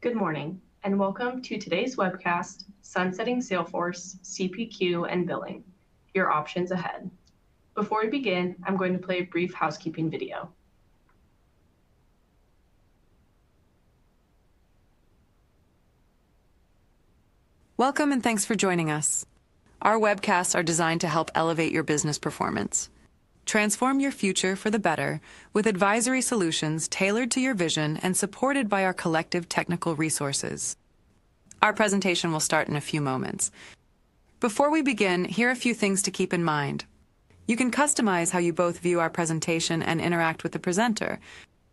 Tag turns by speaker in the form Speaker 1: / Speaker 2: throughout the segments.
Speaker 1: Good morning, and welcome to today's webcast, Sunsetting Salesforce CPQ and Billing, Your Options Ahead. Before we begin, I'm going to play a brief housekeeping video.
Speaker 2: Welcome and thanks for joining us. Our webcasts are designed to help elevate your business performance. Transform your future for the better with advisory solutions tailored to your vision and supported by our collective technical resources. Our presentation will start in a few moments. Before we begin, here are a few things to keep in mind. You can customize how you both view our presentation and interact with the presenter.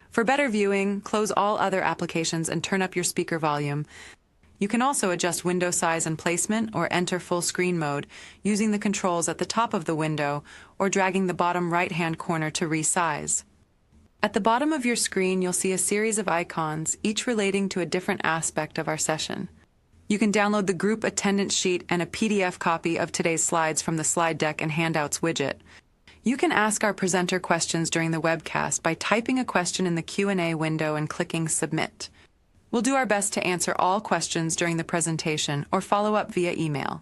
Speaker 2: For better viewing, close all other applications and turn up your speaker volume. You can also adjust window size and placement or enter full screen mode using the controls at the top of the window or dragging the bottom right-hand corner to resize. At the bottom of your screen, you'll see a series of icons, each relating to a different aspect of our session. You can download the group attendance sheet and a PDF copy of today's slides from the slide deck and handouts widget. You can ask our presenter questions during the webcast by typing a question in the Q&A window and clicking Submit. We'll do our best to answer all questions during the presentation or follow up via email.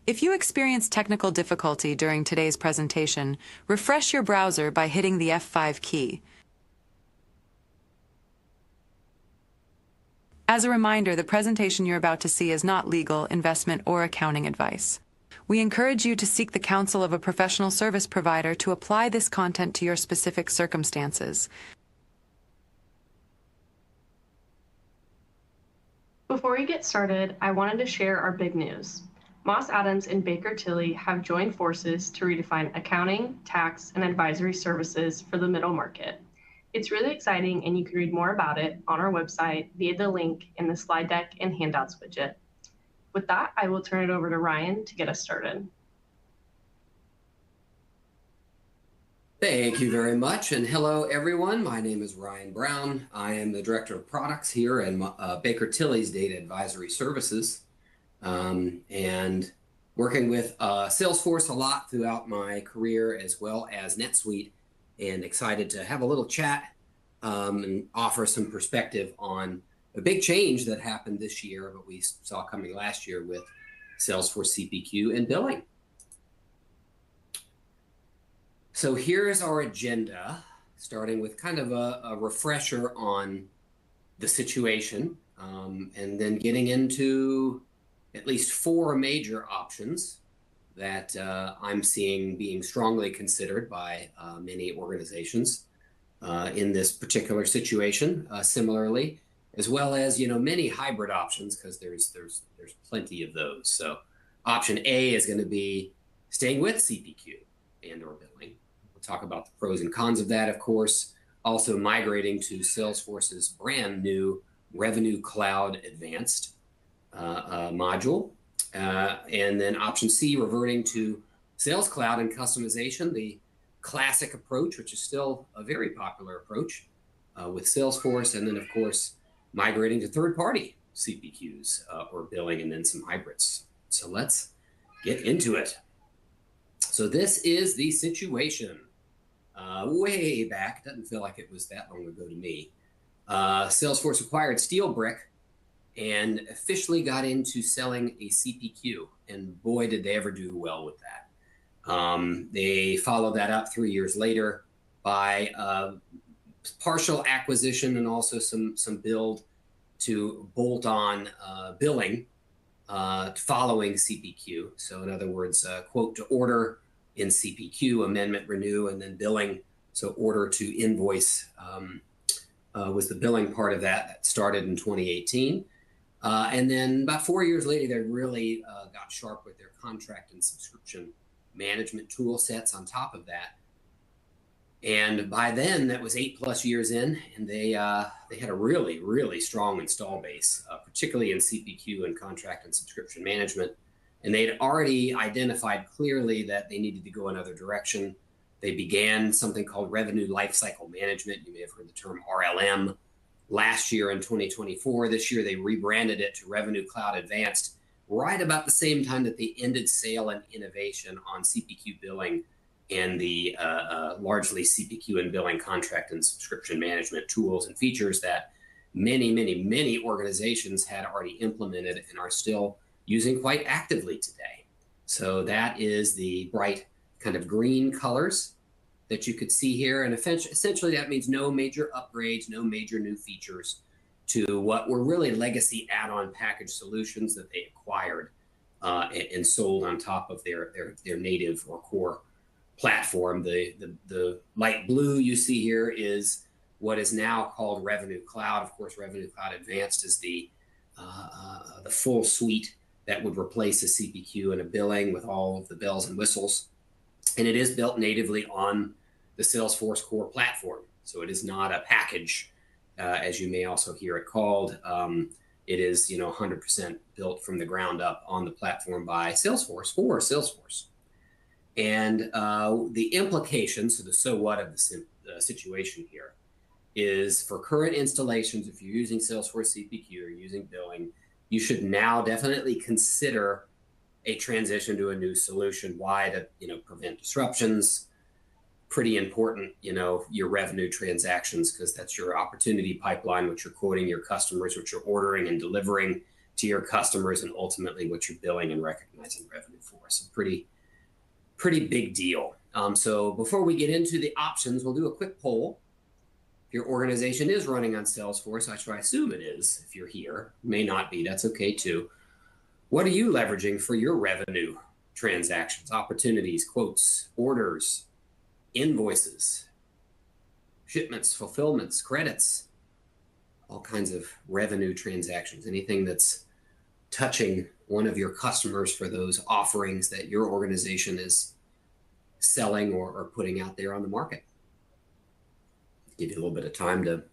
Speaker 2: If you experience technical difficulty during today's presentation, refresh your browser by hitting the F5 key. As a reminder, the presentation you're about to see is not legal, investment, or accounting advice. We encourage you to seek the counsel of a professional service provider to apply this content to your specific circumstances.
Speaker 1: Before we get started, I wanted to share our big news. Moss Adams and Baker Tilly have joined forces to redefine accounting, tax, and advisory services for the middle market. It's really exciting, and you can read more about it on our website via the link in the slide deck and handouts widget. With that, I will turn it over to Ryan to get us started.
Speaker 3: Thank you very much, and hello everyone. My name is Ryan Brown. I am the Director of Products here at Baker Tilly's Data Advisory Services, and working with Salesforce a lot throughout my career, as well as NetSuite, and excited to have a little chat and offer some perspective on a big change that happened this year, but we saw coming last year with Salesforce CPQ and Billing. So here's our agenda, starting with kind of a refresher on the situation, and then getting into at least four major options that I'm seeing being strongly considered by many organizations in this particular situation, similarly, as well as many hybrid options, because there's plenty of those. So option A is going to be staying with CPQ and or Billing. Talk about the pros and cons of that, of course. Also migrating to Salesforce's brand new Revenue Cloud Advanced module. And then option C, reverting to Sales Cloud and customization, the classic approach, which is still a very popular approach with Salesforce. And then, of course, migrating to third-party CPQs or billing, and then some hybrids. So let's get into it. So this is the situation. Way back, doesn't feel like it was that long ago to me. Salesforce acquired SteelBrick and officially got into selling a CPQ, and boy, did they ever do well with that. They followed that up 3 years later by partial acquisition and also some build to bolt on billing following CPQ. So in other words, quote to order in CPQ, amendment, renew, and then billing. So order to invoice was the billing part of that. That started in 2018. And then about 4 years later, they really got sharp with their contract and subscription management tool sets on top of that. And by then, that was 8+ years in, and they had a really, really strong install base, particularly in CPQ and contract and subscription management. And they'd already identified clearly that they needed to go another direction. They began something called Revenue Lifecycle Management. You may have heard the term RLM. Last year in 2024, this year they rebranded it to Revenue Cloud Advanced, right about the same time that they ended sale and innovation on CPQ billing and the largely CPQ and billing contract and subscription management tools and features that many organizations had already implemented and are still using quite actively today. So that is the bright kind of green colors that you could see here. And essentially that means no major upgrades, no major new features to what were really legacy add-on package solutions that they acquired and sold on top of their native or core platform. The light blue you see here is what is now called Revenue Cloud. Of course, Revenue Cloud Advanced is the full suite that would replace a CPQ and a billing with all of the bells and whistles. And it is built natively on the Salesforce core platform. So it is not a package, as you may also hear it called. It is 100% built from the ground up on the platform by Salesforce for Salesforce. And the implications, so the so what of the situation here, is for current installations, if you're using Salesforce CPQ or using billing, you should now definitely consider a transition to a new solution. Why? To prevent disruptions. Pretty important, your revenue transactions, because that's your opportunity pipeline, what you're quoting your customers, what you're ordering and delivering to your customers, and ultimately what you're billing and recognizing revenue for. So pretty big deal. So before we get into the options, we'll do a quick poll. If your organization is running on Salesforce, I assume it is. If you're here, may not be, that's okay too. What are you leveraging for your revenue transactions, opportunities, quotes, orders, invoices, shipments, fulfillments, credits, all kinds of revenue transactions, anything that's touching one of your customers for those offerings that your organization is selling or putting out there on the market. Give you a little bit of time to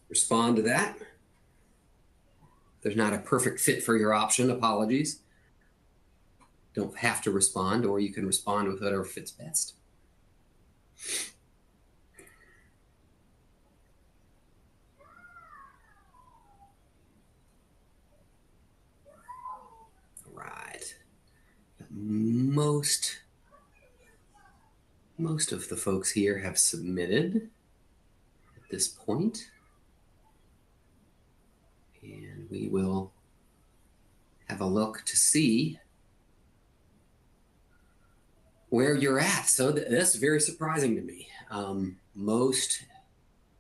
Speaker 3: respond to that. If there's not a perfect fit for your option, apologies. Don't have to respond, or you can respond with whatever fits best. All right. Most of the folks here have submitted at this point, and we will have a look to see where you're at. So that's very surprising to me. Most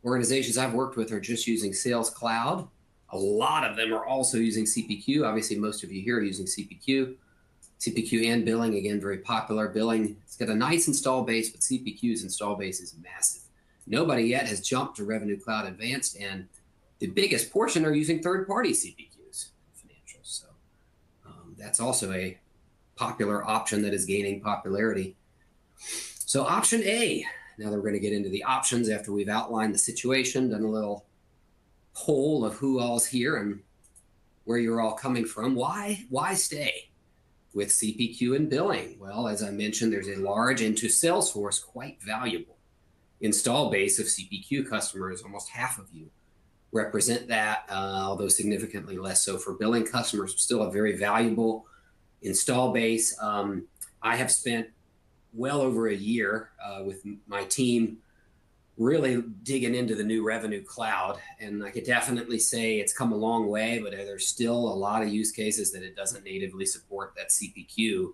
Speaker 3: organizations I've worked with are just using Sales Cloud. A lot of them are also using CPQ. Obviously, most of you here are using CPQ. CPQ and billing, again, very popular. Billing, it's got a nice install base, but CPQ's install base is massive. Nobody yet has jumped to Revenue Cloud Advanced, and the biggest portion are using third-party CPQs financials. So that's also a popular option that is gaining popularity. So option A, now that we're going to get into the options after we've outlined the situation, done a little poll of who all's here and where you're all coming from. Why stay with CPQ and billing? Well, as I mentioned, there's a large, and to Salesforce, quite valuable install base of CPQ customers. Almost half of you represent that, although significantly less so for billing customers. Still a very valuable install base. I have spent well over a year with my team really digging into the new Revenue Cloud, and I could definitely say it's come a long way, but there's still a lot of use cases that it doesn't natively support that CPQ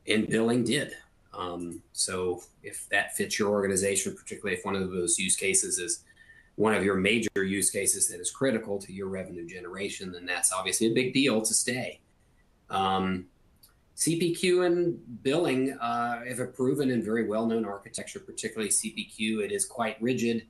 Speaker 3: and billing did. So if that fits your organization, particularly if one of those use cases is one of your major use cases that is critical to your revenue generation, then that's obviously a big deal to stay. CPQ and billing have a proven and very well-known architecture, particularly CPQ. It is quite rigid.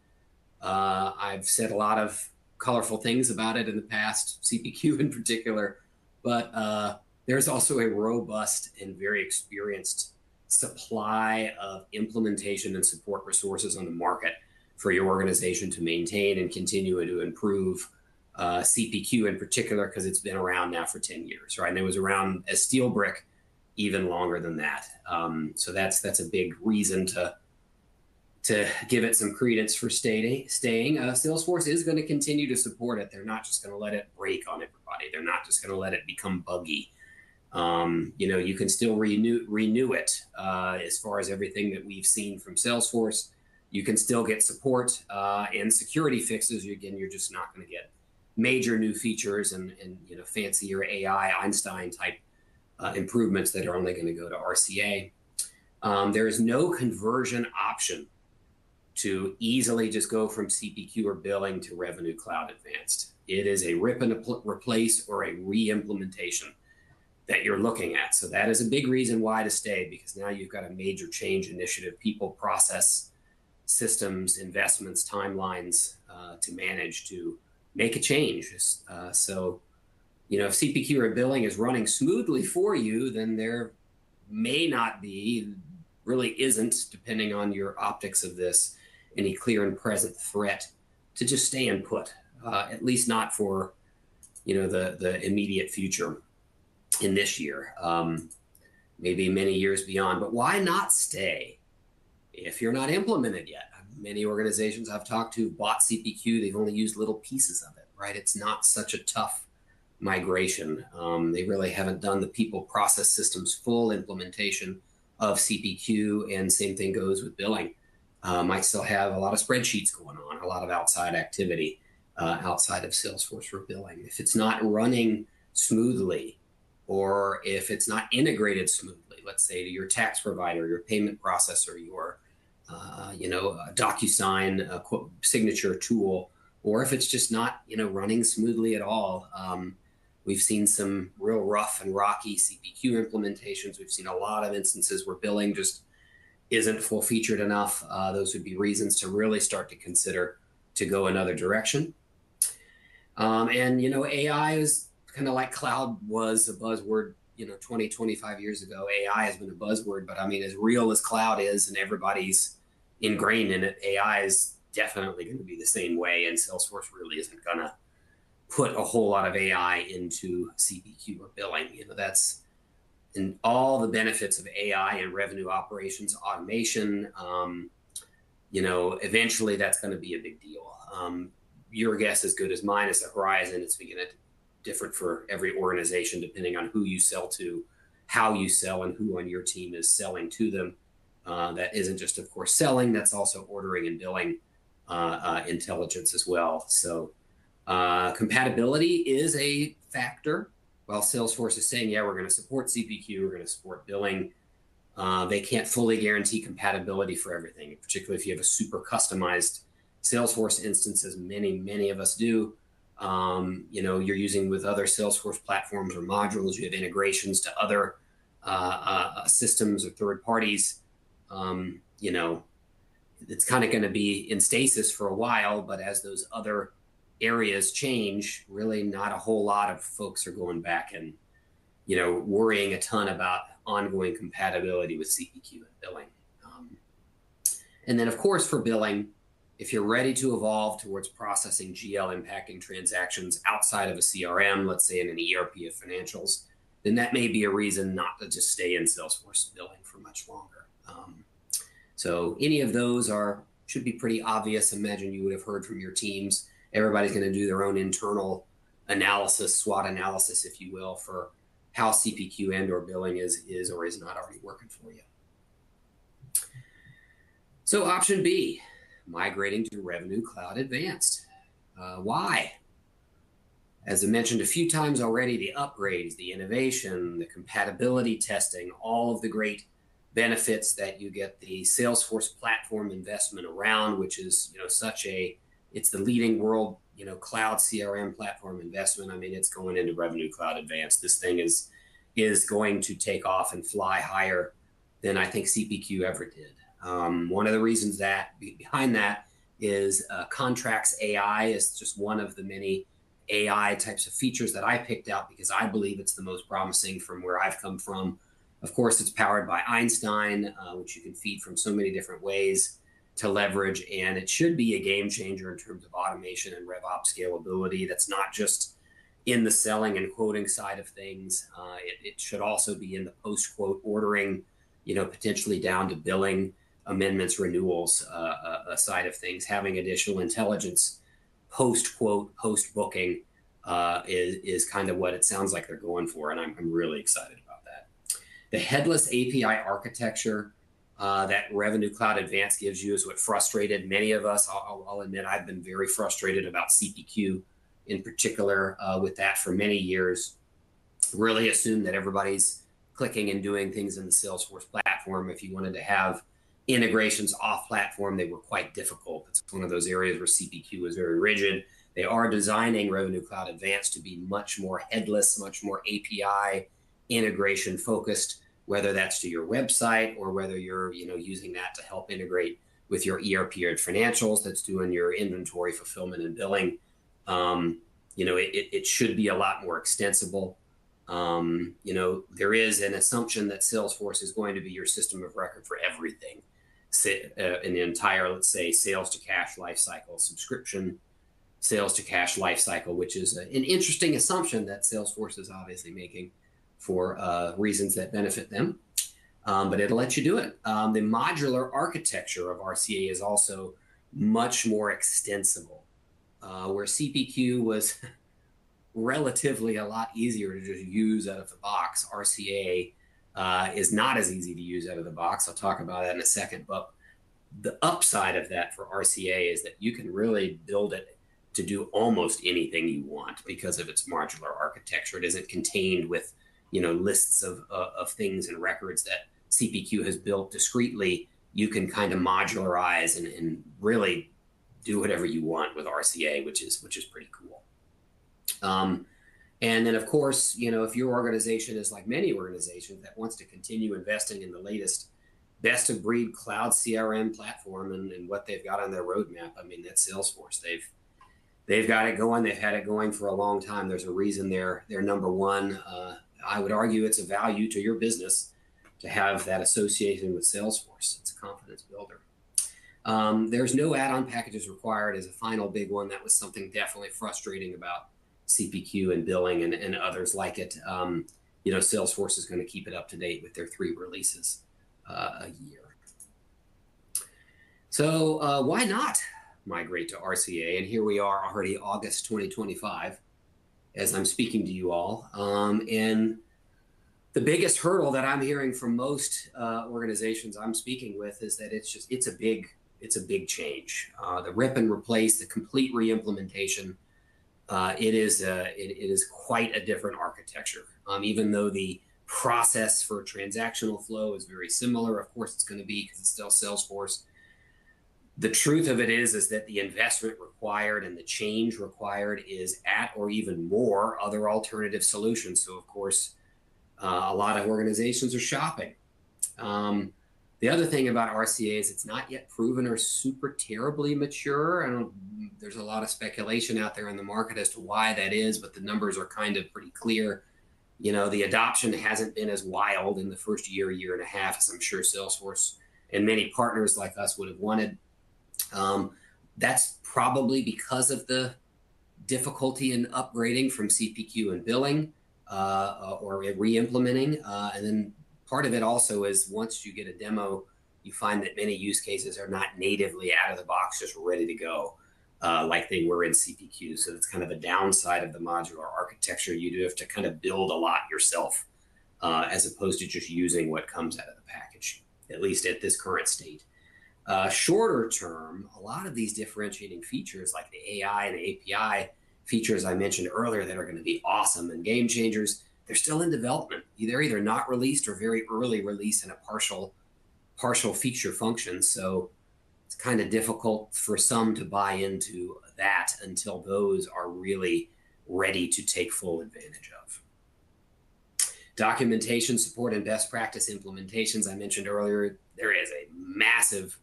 Speaker 3: I've said a lot of colorful things about it in the past, CPQ in particular, but there's also a robust and very experienced supply of implementation and support resources on the market for your organization to maintain and continue to improve CPQ in particular, because it's been around now for 10 years, right? And it was around as steel brick even longer than that. So that's a big reason to give it some credence for staying. Salesforce is going to continue to support it. They're not just going to let it break on everybody. They're not just going to let it become buggy. You can still renew it as far as everything that we've seen from Salesforce. You can still get support and security fixes. Again, you're just not going to get major new features and fancier AI Einstein type improvements that are only going to go to RCA. There is no conversion option to easily just go from CPQ or billing to Revenue Cloud Advanced. It is a rip and replace or a re-implementation that you're looking at. So that is a big reason why to stay, because now you've got a major change initiative, people, process, systems, investments, timelines to manage to make a change. So, if CPQ or billing is running smoothly for you, then there may not be, really isn't, depending on your optics of this, any clear and present threat to just stay and put, at least not for, the immediate future in this year, maybe many years beyond. But why not stay if you're not implemented yet? Many organizations I've talked to bought CPQ, they've only used little pieces of it, right? It's not such a tough migration. They really haven't done the people, process, systems full implementation of CPQ, and same thing goes with billing. Might still have a lot of spreadsheets going on, a lot of outside activity outside of Salesforce for billing. If it's not running smoothly, or if it's not integrated smoothly, let's say to your tax provider, your payment processor, your DocuSign signature tool, or if it's just not running smoothly at all. We've seen some real rough and rocky CPQ implementations. We've seen a lot of instances where billing just isn't full featured enough. Those would be reasons to really start to consider to go another direction. AI is kind of like cloud was a buzzword 20, 25 years ago. AI has been a buzzword, but I mean, as real as cloud is and everybody's ingrained in it, AI is definitely going to be the same way, and Salesforce really isn't going to put a whole lot of AI into CPQ or billing. That's in all the benefits of AI and revenue operations automation. Eventually that's going to be a big deal. Your guess is good as mine as the horizon. It's going to different for every organization depending on who you sell to, how you sell, and who on your team is selling to them. That isn't just, of course, selling, that's also ordering and billing intelligence as well. So compatibility is a factor. While Salesforce is saying, yeah, we're going to support CPQ, we're going to support billing, they can't fully guarantee compatibility for everything, particularly if you have a super customized Salesforce instance, as many of us do. You're using with other Salesforce platforms or modules, you have integrations to other systems or third parties. It's kind of going to be in stasis for a while, but as those other areas change, really not a whole lot of folks are going back and, worrying a ton about ongoing compatibility with CPQ and billing. And then, of course, for billing, if you're ready to evolve towards processing GL impacting transactions outside of a CRM, let's say in an ERP of financials, then that may be a reason not to just stay in Salesforce billing for much longer. So any of those should be pretty obvious. Imagine you would have heard from your teams. Everybody's going to do their own internal analysis, SWOT analysis, if you will, for how CPQ and or billing is or is not already working for you. So option B, migrating to Revenue Cloud Advanced. Why? As I mentioned a few times already, the upgrades, the innovation, the compatibility testing, all of the great benefits that you get the Salesforce platform investment around, which is it's the leading world cloud CRM platform investment. I mean, it's going into Revenue Cloud Advanced. This thing is going to take off and fly higher than I think CPQ ever did. One of the reasons that behind that is Contracts AI is just one of the many AI types of features that I picked out because I believe it's the most promising from where I've come from. Of course, it's powered by Einstein, which you can feed from so many different ways to leverage, and it should be a game changer in terms of automation and RevOps scalability. That's not just in the selling and quoting side of things. It should also be in the post-quote ordering, potentially down to billing, amendments, renewals side of things. Having additional intelligence post-quote, post-booking is kind of what it sounds like they're going for, and I'm really excited about that. The headless API architecture that Revenue Cloud Advanced gives you is what frustrated many of us. I'll admit I've been very frustrated about CPQ in particular with that for many years, really assumed that everybody's clicking and doing things in the Salesforce platform. If you wanted to have integrations off platform, they were quite difficult. It's one of those areas where CPQ is very rigid. They are designing Revenue Cloud Advanced to be much more headless, much more API integration focused, whether that's to your website or whether you're using that to help integrate with your ERP or financials that's doing your inventory, fulfillment, and billing. It should be a lot more extensible. There is an assumption that Salesforce is going to be your system of record for everything in the entire, let's say, sales to cash lifecycle, subscription sales to cash lifecycle, which is an interesting assumption that Salesforce is obviously making for reasons that benefit them. But it'll let you do it. The modular architecture of RCA is also much more extensible, where CPQ was relatively a lot easier to just use out of the box. RCA is not as easy to use out of the box. I'll talk about that in a second. But the upside of that for RCA is that you can really build it to do almost anything you want because of its modular architecture. It isn't contained with lists of things and records that CPQ has built discreetly. You can kind of modularize and really do whatever you want with RCA, which is pretty cool. And then, of course, if your organization is like many organizations that wants to continue investing in the latest best of breed cloud CRM platform and what they've got on their roadmap, I mean, that's Salesforce. They've got it going. They've had it going for a long time. There's a reason they're number one. I would argue it's a value to your business to have that association with Salesforce. It's a confidence builder. There's no add-on packages required as a final big one. That was something definitely frustrating about CPQ and Billing and others like it. Salesforce is going to keep it up to date with their 3 releases a year. So why not migrate to RCA? And here we are already August 2025 as I'm speaking to you all. And the biggest hurdle that I'm hearing from most organizations I'm speaking with is that it's a big change. The rip and replace, the complete re-implementation, it is quite a different architecture. Even though the process for transactional flow is very similar, of course it's going to be because it's still Salesforce. The truth of it is that the investment required and the change required is at or even more other alternative solutions. So of course, a lot of organizations are shopping. The other thing about RCA is it's not yet proven or super terribly mature. There's a lot of speculation out there in the market as to why that is, but the numbers are kind of pretty clear. The adoption hasn't been as wild in the first year and a half as I'm sure Salesforce and many partners like us would have wanted. That's probably because of the difficulty in upgrading from CPQ and Billing or re-implementing. And then part of it also is once you get a demo, you find that many use cases are not natively out of the box, just ready to go like they were in CPQ. So that's kind of a downside of the modular architecture. You do have to kind of build a lot yourself as opposed to just using what comes out of the package, at least at this current state. Shorter term, a lot of these differentiating features like the AI and the API features I mentioned earlier that are going to be awesome and game changers, they're still in development. They're either not released or very early release in a partial feature function. So it's kind of difficult for some to buy into that until those are really ready to take full advantage of. Documentation support and best practice implementations. I mentioned earlier, there is a massive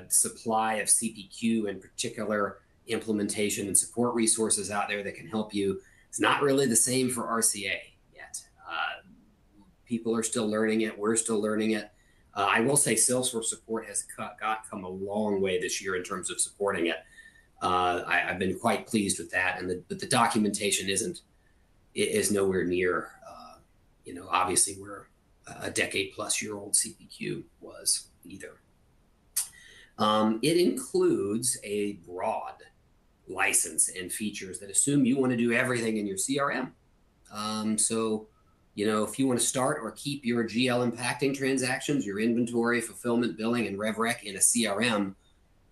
Speaker 3: supply of CPQ in particular implementation and support resources out there that can help you. It's not really the same for RCA yet. People are still learning it. We're still learning it. I will say Salesforce support has come a long way this year in terms of supporting it. I've been quite pleased with that. But the documentation is nowhere near, obviously we're a decade-plus-year-old CPQ was either. It includes a broad license and features that assume you want to do everything in your CRM. So, if you want to start or keep your GL impacting transactions, your inventory, fulfillment, billing, and RevRec in a CRM,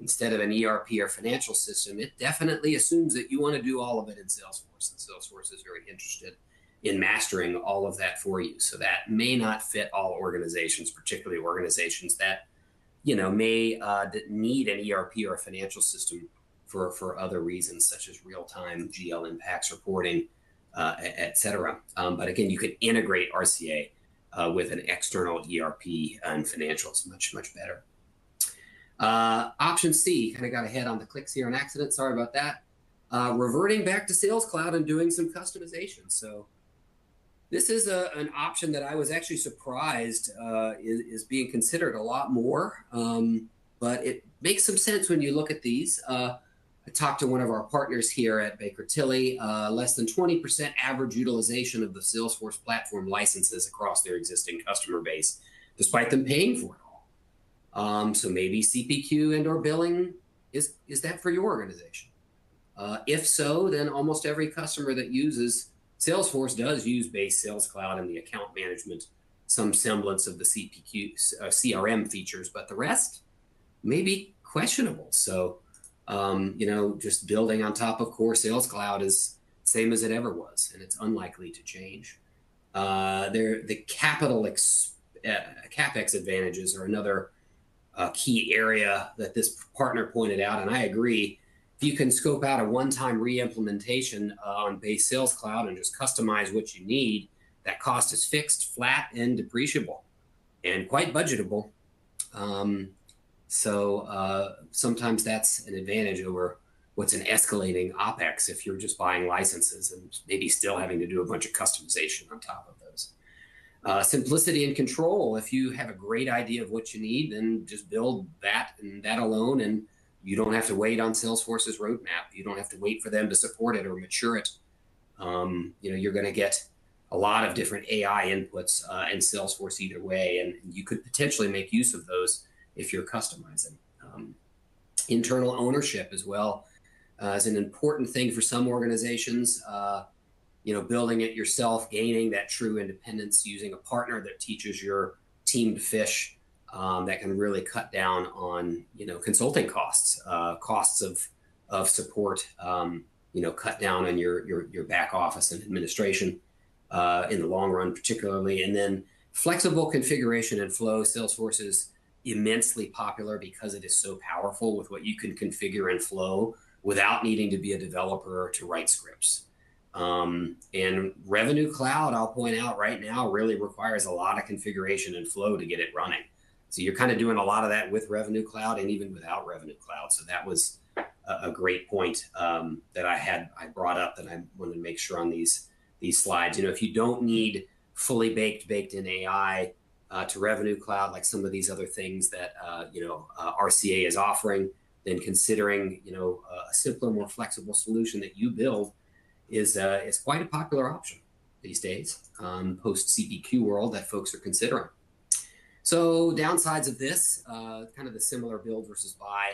Speaker 3: instead of an ERP or financial system, it definitely assumes that you want to do all of it in Salesforce. And Salesforce is very interested in mastering all of that for you. So that may not fit all organizations, particularly organizations that, may need an ERP or a financial system for other reasons, such as real-time GL impacts reporting, et cetera. But again, you can integrate RCA with an external ERP and financials much, much better. Option C, kind of got ahead on the clicks here on accident. Sorry about that. Reverting back to Sales Cloud and doing some customization. So this is an option that I was actually surprised is being considered a lot more, but it makes some sense when you look at these. I talked to one of our partners here at Baker Tilly, less than 20% average utilization of the Salesforce platform licenses across their existing customer base, despite them paying for it all. So maybe CPQ and or billing is that for your organization? If so, then almost every customer that uses Salesforce does use base Sales Cloud and the account management, some semblance of the CPQ, CRM features, but the rest may be questionable. So, just building on top of core Sales Cloud is same as it ever was, and it's unlikely to change. The CapEx advantages are another key area that this partner pointed out, and I agree. If you can scope out a one-time re-implementation on base Sales Cloud and just customize what you need, that cost is fixed, flat, and depreciable, and quite budgetable. So sometimes that's an advantage over what's an escalating OpEx if you're just buying licenses and maybe still having to do a bunch of customization on top of those. Simplicity and control. If you have a great idea of what you need, then just build that and that alone, and you don't have to wait on Salesforce's roadmap. You don't have to wait for them to support it or mature it. You're going to get a lot of different AI inputs in Salesforce either way, and you could potentially make use of those if you're customizing. Internal ownership as well is an important thing for some organizations. Building it yourself, gaining that true independence, using a partner that teaches your team to fish, that can really cut down on, consulting costs, costs of support, cut down on your back office and administration in the long run, particularly. And then flexible configuration and flow. Salesforce is immensely popular because it is so powerful with what you can configure and flow without needing to be a developer to write scripts. And Revenue Cloud, I'll point out right now, really requires a lot of configuration and flow to get it running. So you're kind of doing a lot of that with Revenue Cloud and even without Revenue Cloud. So that was a great point that I brought up that I wanted to make sure on these slides. If you don't need fully baked in AI to Revenue Cloud, like some of these other things that RCA is offering, then considering a simpler, more flexible solution that you build is quite a popular option these days, post CPQ world that folks are considering. So downsides of this, kind of the similar build versus buy,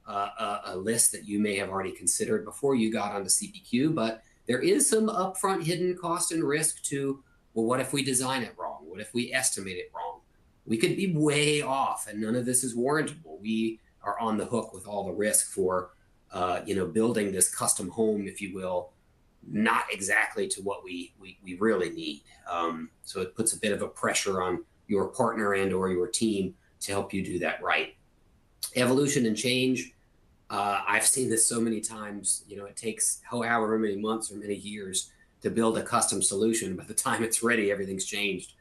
Speaker 3: a list that you may have already considered before you got onto CPQ, but there is some upfront hidden cost and risk to, well, what if we design it wrong? What if we estimate it wrong? We could be way off, and none of this is warrantable. We are on the hook with all the risk for, building this custom home, if you will, not exactly to what we really need. So it puts a bit of a pressure on your partner and or your team to help you do that right. Evolution and change. I've seen this so many times. It takes however many months or many years to build a custom solution. By the time it's ready, everything's changed.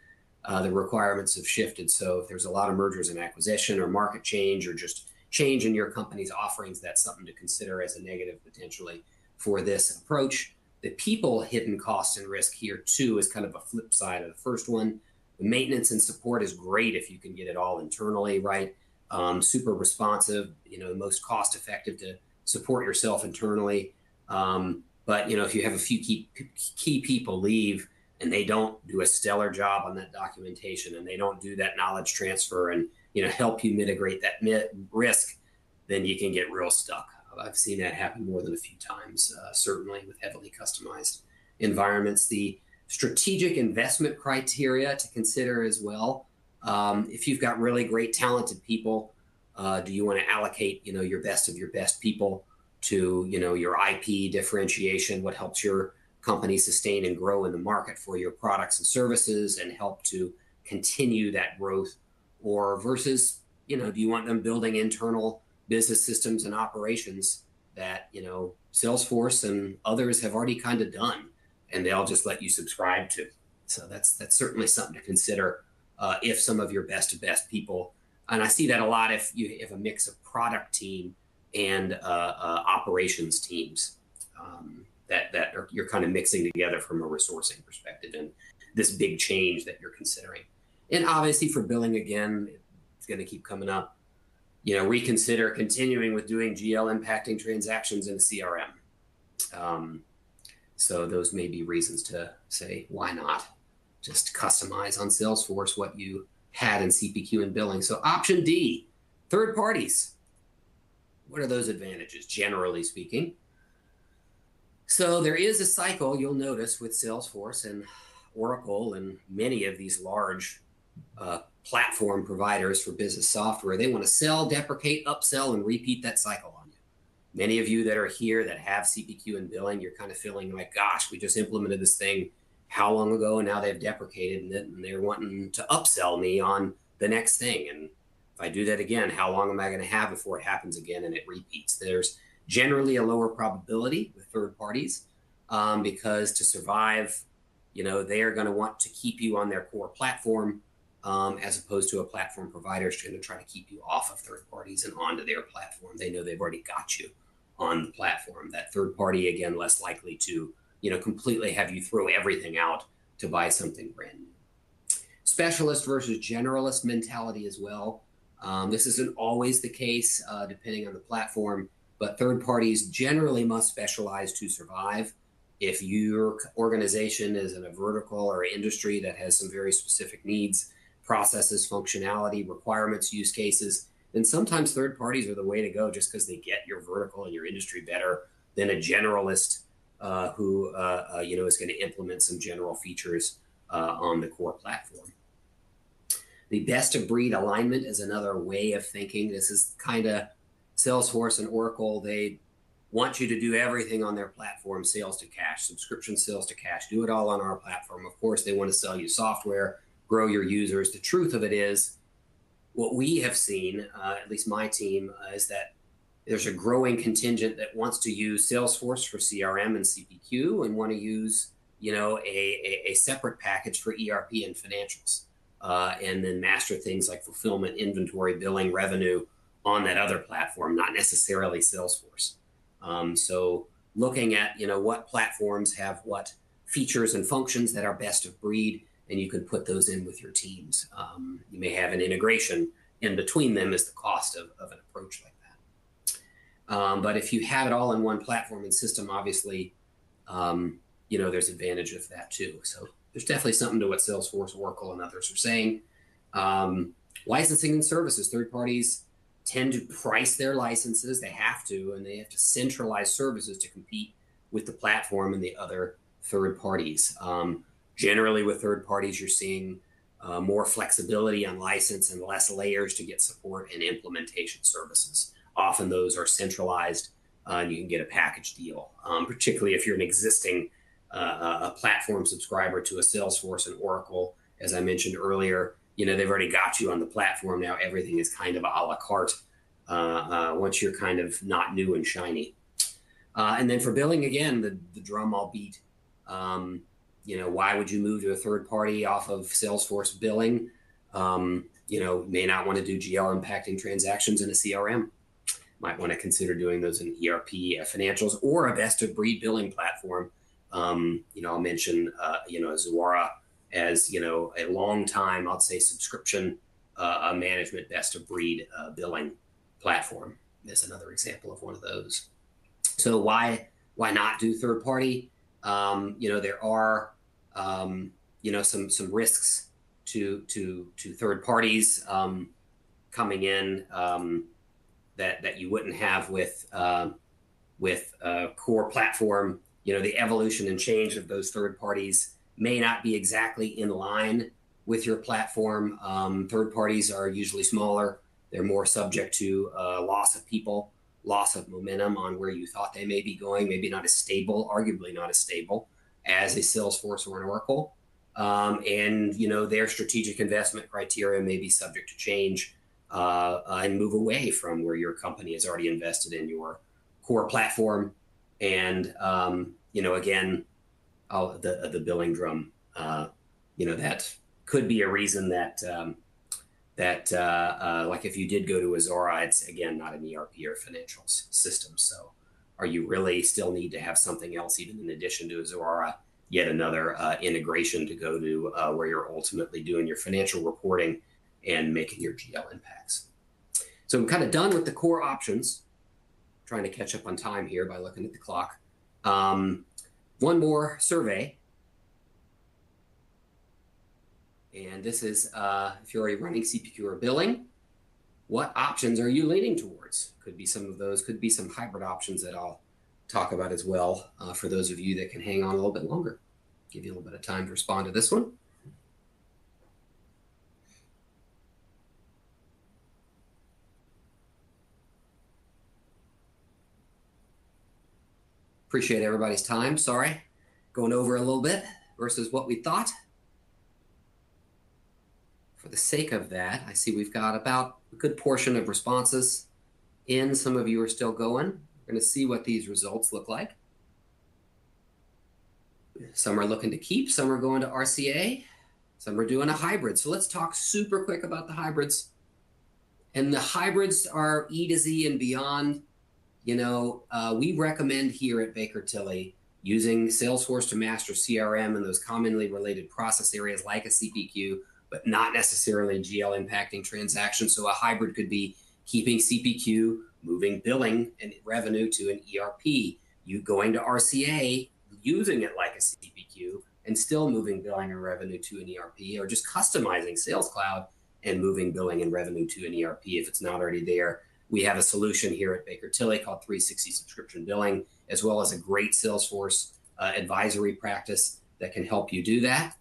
Speaker 3: The requirements have shifted. So if there's a lot of mergers and acquisition or market change or just change in your company's offerings, that's something to consider as a negative potentially for this approach. The people hidden cost and risk here too is kind of a flip side of the first one. The maintenance and support is great if you can get it all internally, right? Super responsive, most cost effective to support yourself internally. But if you have a few key people leave and they don't do a stellar job on that documentation and they don't do that knowledge transfer and help you mitigate that risk, then you can get real stuck. I've seen that happen more than a few times, certainly with heavily customized environments. The strategic investment criteria to consider as well. If you've got really great talented people, Do you want to allocate, your best of your best people to, your IP differentiation, what helps your company sustain and grow in the market for your products and services and help to continue that growth? Or versus, do you want them building internal business systems and operations that, Salesforce and others have already kind of done, and they'll just let you subscribe to? So that's certainly something to consider if some of your best of best people, and I see that a lot if you have a mix of product team and operations teams you're kind of mixing together from a resourcing perspective, and this big change that you're considering. And obviously for billing, again, it's going to keep coming up. Reconsider continuing with doing GL impacting transactions in a CRM. So those may be reasons to say, why not just customize on Salesforce what you had in CPQ and billing? So option D, third parties. What are those advantages, generally speaking? So there is a cycle you'll notice with Salesforce and Oracle and many of these large platform providers for business software. They want to sell, deprecate, upsell, and repeat that cycle on you. Many of you that are here that have CPQ and billing, you're kind of feeling like, gosh, we just implemented this thing how long ago, and now they've deprecated it, and they're wanting to upsell me on the next thing. And if I do that again, how long am I going to have before it happens again and it repeats? There's generally a lower probability with third parties because to survive, they are going to want to keep you on their core platform as opposed to a platform provider is going to try to keep you off of third parties and onto their platform. They know they've already got you on the platform. That third party, again, less likely to, completely have you throw everything out to buy something brand new. Specialist versus generalist mentality as well. This isn't always the case depending on the platform, but third parties generally must specialize to survive. If your organization is in a vertical or industry that has some very specific needs, processes, functionality, requirements, use cases, then sometimes third parties are the way to go just because they get your vertical and your industry better than a generalist who is going to implement some general features on the core platform. The best of breed alignment is another way of thinking. This is kind of Salesforce and Oracle. They want you to do everything on their platform, sales to cash, subscription sales to cash, do it all on our platform. Of course, they want to sell you software, grow your users. The truth of it is, what we have seen, at least my team, is that there's a growing contingent that wants to use Salesforce for CRM and CPQ and want to use, a separate package for ERP and financials, and then master things like fulfillment, inventory, billing, revenue on that other platform, not necessarily Salesforce. So looking at, what platforms have what features and functions that are best of breed, and you can put those in with your teams. You may have an integration in between them as the cost of an approach like that. But if you have it all in one platform and system, obviously, there's advantage of that too. So there's definitely something to what Salesforce, Oracle, and others are saying. Licensing and services, third parties tend to price their licenses. They have to, and they have to centralize services to compete with the platform and the other third parties. Generally with third parties, you're seeing more flexibility on license and less layers to get support and implementation services. Often those are centralized and you can get a package deal, particularly if you're an existing a platform subscriber to a Salesforce and Oracle. As I mentioned earlier, they've already got you on the platform. Now everything is kind of a la carte once you're kind of not new and shiny. And then for billing, again, the drum I'll beat. Why would you move to a third party off of Salesforce billing? May not want to do GL impacting transactions in a CRM. Might want to consider doing those in ERP, financials, or a best of breed billing platform. I'll mention, Zuora as, a long time, I'll say subscription management best of breed billing platform is another example of one of those. So why not do third party? There are, some risks to third parties coming in that you wouldn't have with a core platform. The evolution and change of those third parties may not be exactly in line with your platform. Third parties are usually smaller. They're more subject to loss of people, loss of momentum on where you thought they may be going, maybe not as stable, arguably not as stable as a Salesforce or an Oracle. And their strategic investment criteria may be subject to change and move away from where your company has already invested in your core platform. And again, the billing drum. That could be a reason that like if you did go to Azora, it's again not an ERP or financials system. So, are you really still need to have something else even in addition to Azora? Yet another integration to go to where you're ultimately doing your financial reporting and making your GL impacts. So I'm kind of done with the core options. Trying to catch up on time here by looking at the clock. One more survey. And this is if you're already running CPQ or billing, what options are you leaning towards? Could be some of those, could be some hybrid options that I'll talk about as well for those of you that can hang on a little bit longer. Give you a little bit of time to respond to this one. Appreciate everybody's time. Sorry, going over a little bit versus what we thought. For the sake of that, I see we've got about a good portion of responses in. Some of you are still going. We're going to see what these results look like. Some are looking to keep, some are going to RCA, some are doing a hybrid. So let's talk super quick about the hybrids. And the hybrids are E to Z and beyond. We recommend here at Baker Tilly using Salesforce to master CRM and those commonly related process areas like a CPQ, but not necessarily GL impacting transactions. So a hybrid could be keeping CPQ, moving billing and revenue to an ERP, you going to RCA, using it like a CPQ, and still moving billing and revenue to an ERP, or just customizing Sales Cloud and moving billing and revenue to an ERP if it's not already there. We have a solution here at Baker Tilly called 360 Subscription Billing, as well as a great Salesforce advisory practice that can help you do that.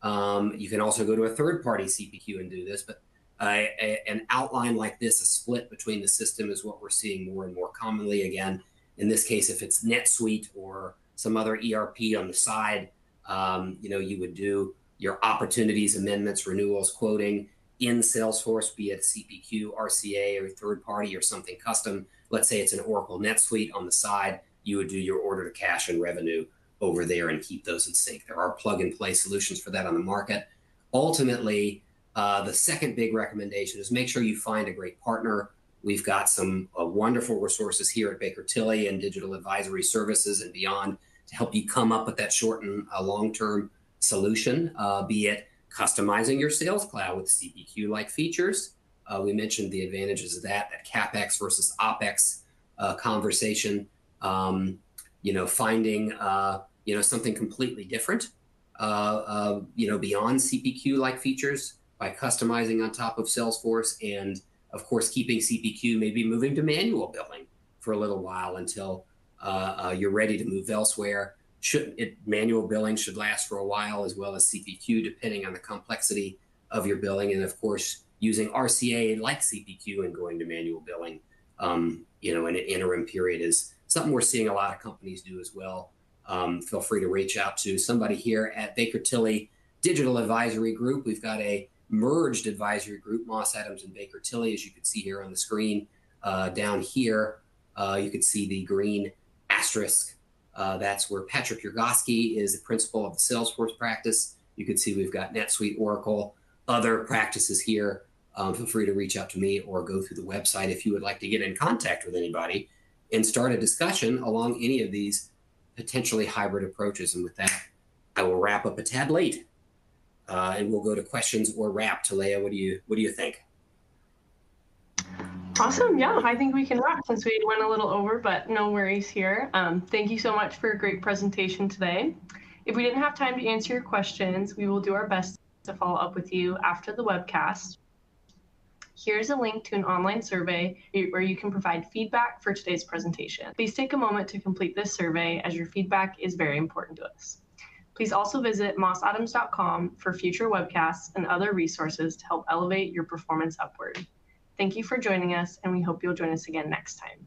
Speaker 3: You can also go to a third-party CPQ and do this, but an outline like this, a split between the system, is what we're seeing more and more commonly. Again, in this case, if it's NetSuite or some other ERP on the side, you would do your opportunities, amendments, renewals, quoting in Salesforce, be it CPQ, RCA, or third party, or something custom. Let's say it's an Oracle NetSuite on the side. You would do your order to cash and revenue over there and keep those in sync. There are plug-and-play solutions for that on the market. Ultimately, the second big recommendation is make sure you find a great partner. We've got some wonderful resources here at Baker Tilly and digital advisory services and beyond to help you come up with that short and long-term solution, be it customizing your Sales Cloud with CPQ-like features. We mentioned the advantages of that CapEx versus OpEx conversation. Finding something completely different, beyond CPQ-like features by customizing on top of Salesforce, and of course keeping CPQ, maybe moving to manual billing for a little while until you're ready to move elsewhere. Manual billing should last for a while, as well as CPQ, depending on the complexity of your billing. And of course, using RCA like CPQ and going to manual billing, in an interim period is something we're seeing a lot of companies do as well. Feel free to reach out to somebody here at Baker Tilly Digital Advisory Group. We've got a merged advisory group, Moss Adams and Baker Tilly, as you can see here on the screen. Down here, you can see the green asterisk. That's where Patrick Yurgoski is the principal of the Salesforce practice. You can see we've got NetSuite, Oracle, other practices here. Feel free to reach out to me or go through the website if you would like to get in contact with anybody and start a discussion along any of these potentially hybrid approaches. And with that, I will wrap up a tad late, and we'll go to questions or wrap. Talea, what do you think?
Speaker 1: Awesome. Yeah, I think we can wrap since we went a little over, but no worries here. Thank you so much for a great presentation today. If we didn't have time to answer your questions, we will do our best to follow up with you after the webcast. Here's a link to an online survey where you can provide feedback for today's presentation. Please take a moment to complete this survey, as your feedback is very important to us. Please also visit mossadams.com for future webcasts and other resources to help elevate your performance upward. Thank you for joining us, and we hope you'll join us again next time.